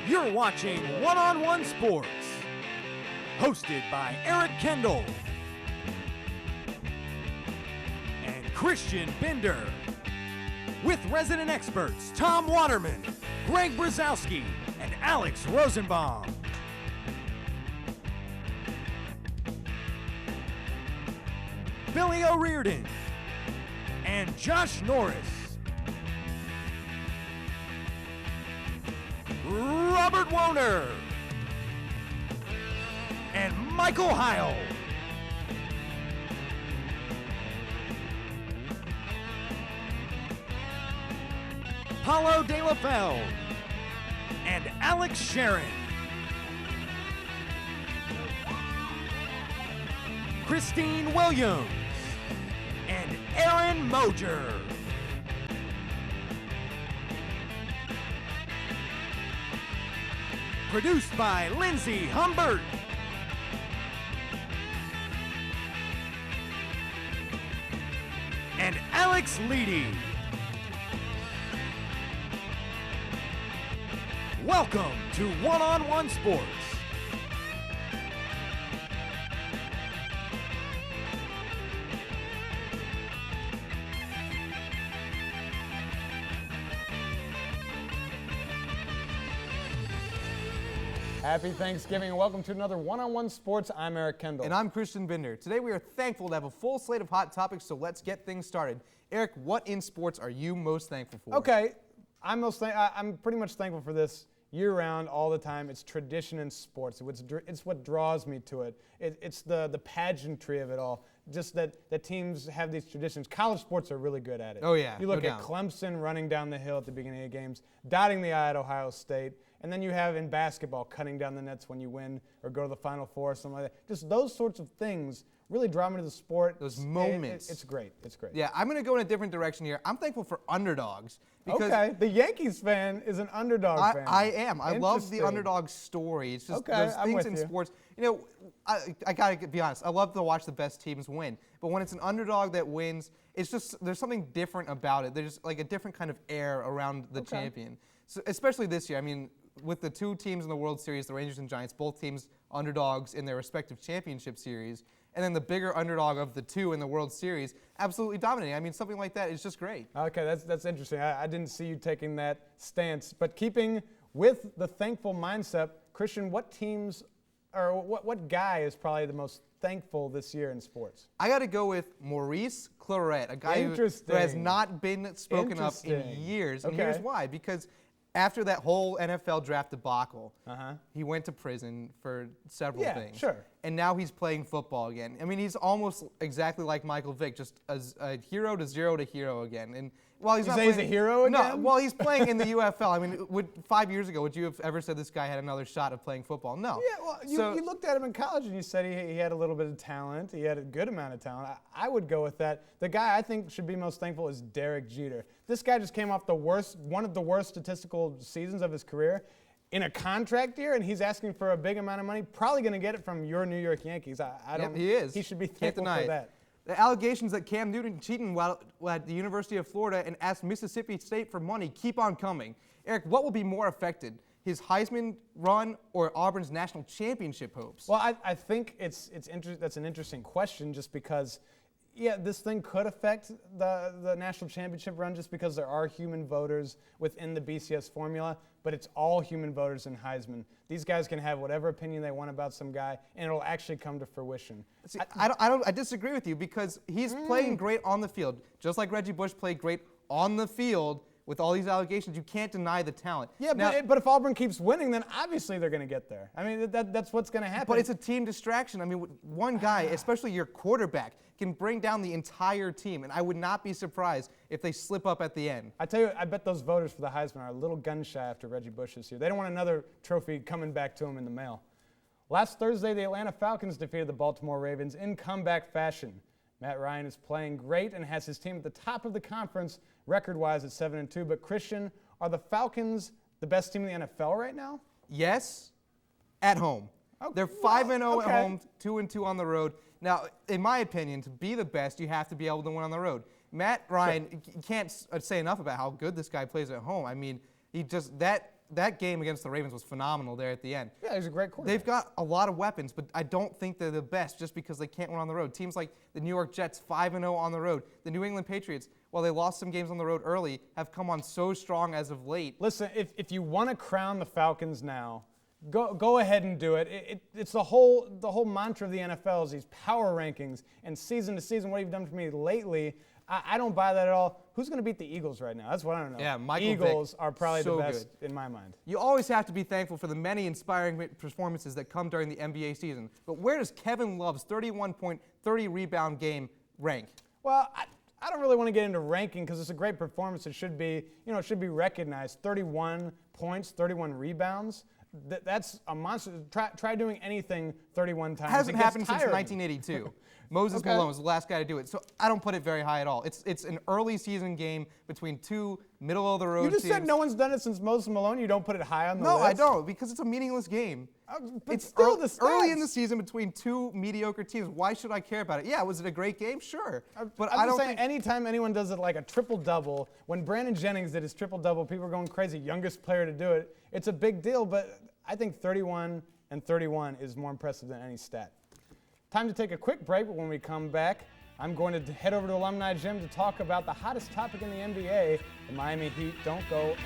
You're watching One on One Sports, hosted by Eric Kendall and Christian Bender, with resident experts Tom Waterman, Greg Brzezowski, and Alex Rosenbaum. Billy O'Riordan and Josh Norris. Robert Woner and Michael Heil. Paulo De La Feld and Alex Sharon. Christine Williams and Aaron Moger. Produced by Lindsay Humbert. And Alex Leedy. Welcome to One on One Sports. Happy Thanksgiving and welcome to another One on One Sports. I'm Eric Kendall. And I'm Christian Bender. Today we are thankful to have a full slate of hot topics, so let's get things started. Eric, what in sports are you most thankful for? Okay, I'm pretty much thankful for this year-round, all the time. It's tradition in sports. It's what draws me to it. It's the pageantry of it all. Just that teams have these traditions. College sports are really good at it. Oh, yeah, You look no at doubt. Clemson running down the hill at the beginning of games, dotting the I at Ohio State, and then you have in basketball cutting down the nets when you win or go to the Final Four or something like that. Just those sorts of things really draw me to the sport. Those moments. It's great. It's great. Yeah, I'm going to go in a different direction here. I'm thankful for underdogs. Because Okay, the Yankees fan is an underdog fan. I am. I love the Interesting. underdog story. It's just Okay, those I'm things with in you. sports. You know, I got to be honest. I love to watch the best teams win. But when it's an underdog that wins, it's just there's something different about it. There's like a different kind of air around the champion. So, especially this year. I mean, with the two teams in the World Series, the Rangers and Giants, both teams underdogs in their respective championship series, and then the bigger underdog of the two in the World Series, absolutely dominating. I mean, something like that is just great. Okay, that's interesting. I didn't see you taking that stance. But keeping with the thankful mindset, Christian, what teams or what guy is probably the most thankful this year in sports? I got to go with Maurice Clarett, a guy who has Interesting. not been spoken up in Interesting. years. And Okay. here's why. Because after that whole NFL draft debacle, Uh-huh. he went to prison for several Yeah, things. sure. And now he's playing football again. I mean, he's almost exactly like Michael Vick, just a hero to zero to hero again. And while he's You not say he's playing, a hero No, again? well, he's playing in the UFL. I mean, 5 years ago, would you have ever said this guy had another shot of playing football? No. Yeah, well, you looked at him in college and you said he had a little bit of talent. He had a good amount of talent. I would go with that. The guy I think should be most thankful is Derek Jeter. This guy just came off one of the worst statistical seasons of his career in a contract year, and he's asking for a big amount of money. Probably going to get it from your New York Yankees. I don't. Yep, he is. He should be Can't thankful deny for it. that. The allegations that Cam Newton cheated while at the University of Florida and asked Mississippi State for money keep on coming. Eric, what will be more affected, his Heisman run or Auburn's national championship hopes? Well, I think that's an interesting question just because, yeah, this thing could affect the national championship run just because there are human voters within the BCS formula, but it's all human voters in Heisman. These guys can have whatever opinion they want about some guy, and it'll actually come to fruition. See, I disagree with you because he's playing great on the field. Just like Reggie Bush played great on the field with all these allegations, you can't deny the talent. Yeah, Now, but if Auburn keeps winning, then obviously they're going to get there. I mean, that's what's going to happen. But it's a team distraction. I mean, one guy, especially your quarterback, can bring down the entire team, and I would not be surprised if they slip up at the end. I tell you, I bet those voters for the Heisman are a little gun shy after Reggie Bush this year. They don't want another trophy coming back to them in the mail. Last Thursday, the Atlanta Falcons defeated the Baltimore Ravens in comeback fashion. Matt Ryan is playing great and has his team at the top of the conference record-wise at 7-2. But Christian, are the Falcons the best team in the NFL right now? Yes, at home. Okay, They're 5-0 okay. at home, 2-2 on the road. Now, in my opinion, to be the best, you have to be able to win on the road. Matt Ryan, you can't say enough about how good this guy plays at home. I mean, he just that that game against the Ravens was phenomenal there at the end. Yeah, he's a great quarterback. They've got a lot of weapons, but I don't think they're the best just because they can't win on the road. Teams like the New York Jets, 5-0 on the road. The New England Patriots, while they lost some games on the road early, have come on so strong as of late. Listen, if you want to crown the Falcons now, go ahead and do it. It's the whole mantra of the NFL is these power rankings, and season to season, what you've done for me lately, I don't buy that at all. Who's going to beat the Eagles right now? That's what I don't know. Yeah, Michael Eagles Vick, are probably so the best good. in my mind. You always have to be thankful for the many inspiring performances that come during the NBA season. But where does Kevin Love's 31-point, 30-rebound game rank? Well, I don't really want to get into ranking because it's a great performance. It should be recognized. 31 points, 31 rebounds. That's a monster. Try doing anything 31 times. Hasn't happened since tiring. 1982. Moses Okay. Malone was the last guy to do it. So I don't put it very high at all. It's an early season game between two middle of the road You just teams. said no one's done it since Moses Malone. You don't put it high on the No, list? I don't, because it's a meaningless game. But It's still, the early in stats. the season between two mediocre teams. Why should I care about it? Yeah, was it a great game? Sure. But I'm I just don't saying, think anytime anyone does it like a triple-double, when Brandon Jennings did his triple-double, people were going crazy, youngest player to do it. It's a big deal, but I think 31 and 31 is more impressive than any stat. Time to take a quick break, but when we come back, I'm going to head over to Alumni Gym to talk about the hottest topic in the NBA, the Miami Heat. Don't go anywhere.